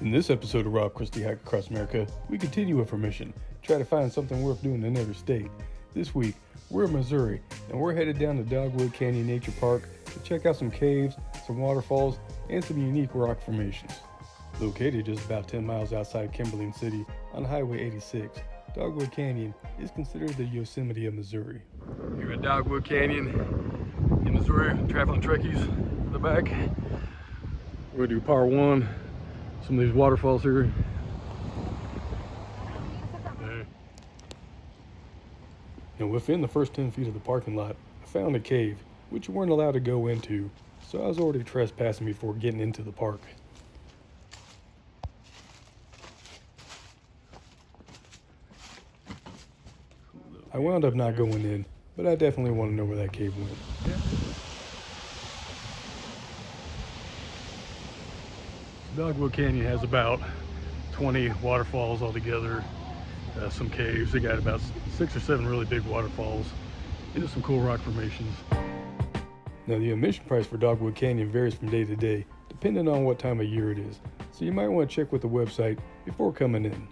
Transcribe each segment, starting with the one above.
In this episode of Rob Christie Hike Across America, we continue with our mission, try to find something worth doing in every state. This week, we're in Missouri, and we're headed down to Dogwood Canyon Nature Park to check out some caves, some waterfalls, and some unique rock formations. Located just about 10 miles outside Kimberling City on Highway 86, Dogwood Canyon is considered the Yosemite of Missouri. Here at Dogwood Canyon in Missouri, traveling Trekkies in the back. We're going to do part one. Some of these waterfalls here. And within the first 10 feet of the parking lot, I found a cave, which you weren't allowed to go into, so I was already trespassing before getting into the park. I wound up not going in, but I definitely want to know where that cave went. Dogwood Canyon has about 20 waterfalls altogether, some caves. They got about 6 or 7 really big waterfalls into some cool rock formations. Now the admission price for Dogwood Canyon varies from day to day, depending on what time of year it is, so you might want to check with the website before coming in.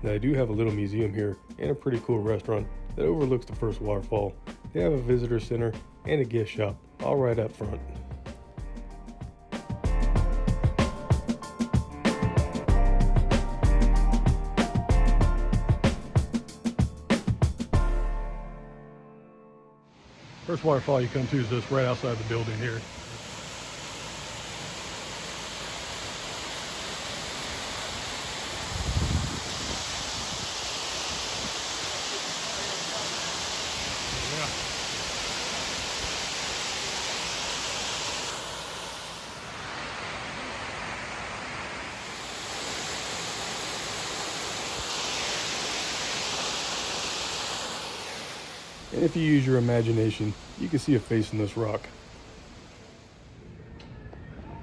Now I do have a little museum here and a pretty cool restaurant that overlooks the first waterfall. They have a visitor center and a gift shop all right up front. First waterfall you come to is just right outside the building here. And if you use your imagination, you can see a face in this rock.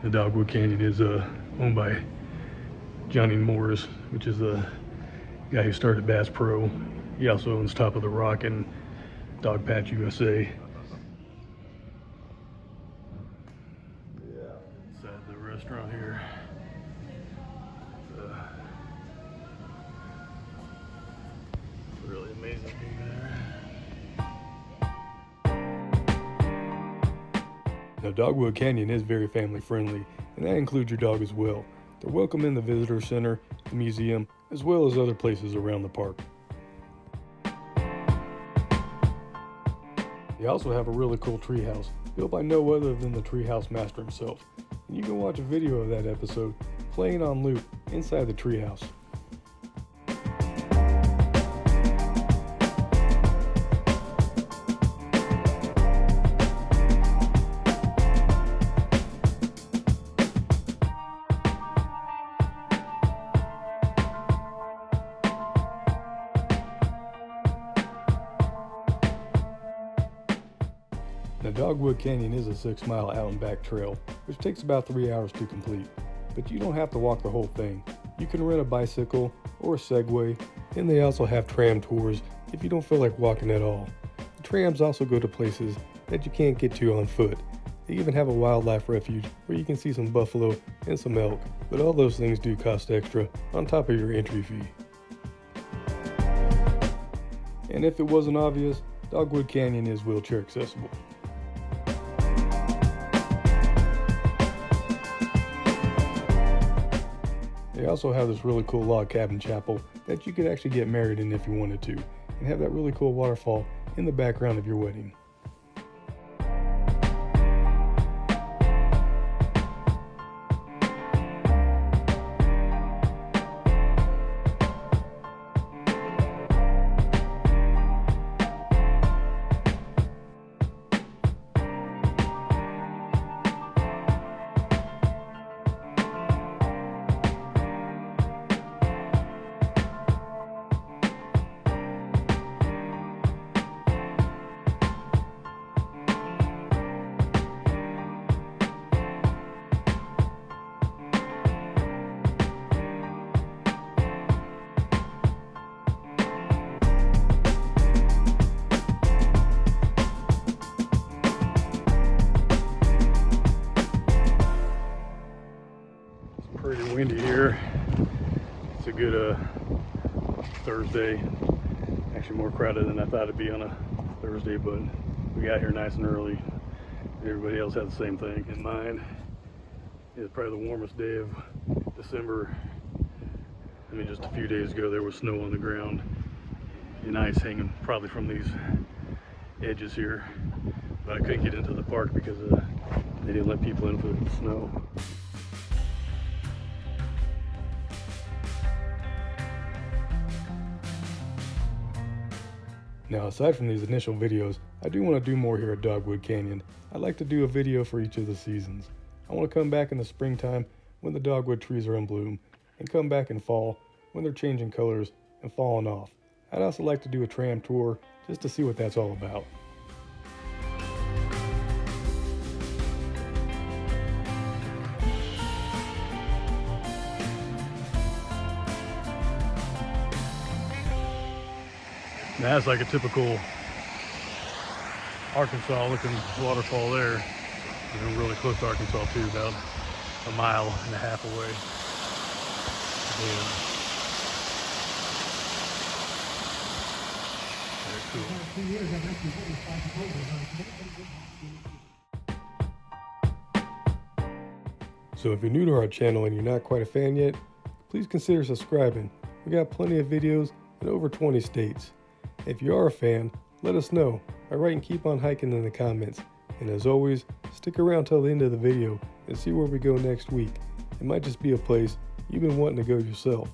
The Dogwood Canyon is owned by Johnny Morris, which is the guy who started Bass Pro. He also owns Top of the Rock and Dog Patch USA. Inside the restaurant here. Really amazing thing there. Now Dogwood Canyon is very family friendly, and that includes your dog as well. They're welcome in the visitor center, the museum, as well as other places around the park. They also have a really cool treehouse, built by no other than the treehouse master himself. And you can watch a video of that episode playing on loop inside the treehouse. Now Dogwood Canyon is a 6-mile out and back trail, which takes about 3 hours to complete. But you don't have to walk the whole thing. You can rent a bicycle or a Segway, and they also have tram tours if you don't feel like walking at all. The trams also go to places that you can't get to on foot. They even have a wildlife refuge where you can see some buffalo and some elk, but all those things do cost extra on top of your entry fee. And if it wasn't obvious, Dogwood Canyon is wheelchair accessible. They also have this really cool log cabin chapel that you could actually get married in if you wanted to, and have that really cool waterfall in the background of your wedding. Thursday. Actually more crowded than I thought it'd be on a Thursday, but we got here nice and early. Everybody else had the same thing in mind. It's probably the warmest day of December. I mean, just a few days ago there was snow on the ground and ice hanging probably from these edges here, but I couldn't get into the park because they didn't let people in for the snow. Now, aside from these initial videos, I do want to do more here at Dogwood Canyon. I'd like to do a video for each of the seasons. I want to come back in the springtime when the dogwood trees are in bloom, and come back in fall when they're changing colors and falling off. I'd also like to do a tram tour just to see what that's all about. Now that's like a typical Arkansas looking waterfall there. We're really close to Arkansas too, about a mile and a half away. Very cool. So if you're new to our channel and you're not quite a fan yet, please consider subscribing. We got plenty of videos in over 20 states. If you are a fan, let us know by writing "keep on hiking" in the comments. And as always, stick around till the end of the video and see where we go next week. It might just be a place you've been wanting to go yourself.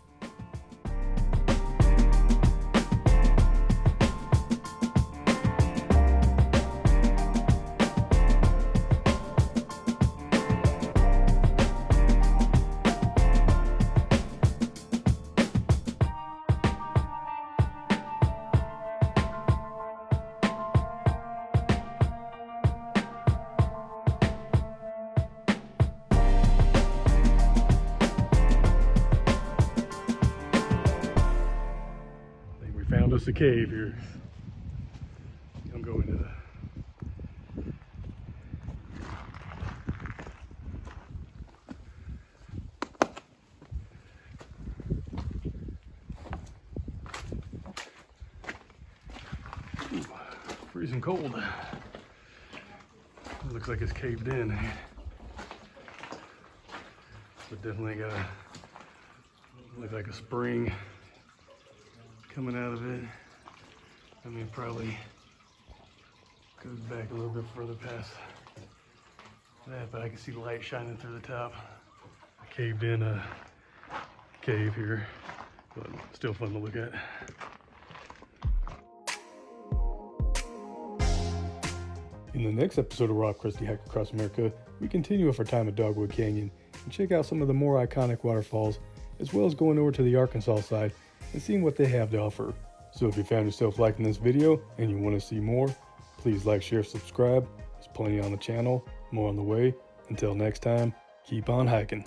Found us a cave here. I'm going into that. Ooh, freezing cold. It looks like it's caved in. But definitely got a, look like a spring coming out of it. I mean, probably goes back a little bit further past that, but I can see the light shining through the top. I caved in a cave here, but still fun to look at. In the next episode of Rock Crusty Hike Across America, we continue with our time at Dogwood Canyon and check out some of the more iconic waterfalls, as well as going over to the Arkansas side and seeing what they have to offer. So if you found yourself liking this video and you want to see more, please like, share, subscribe. There's plenty on the channel, more on the way. Until next time, keep on hiking.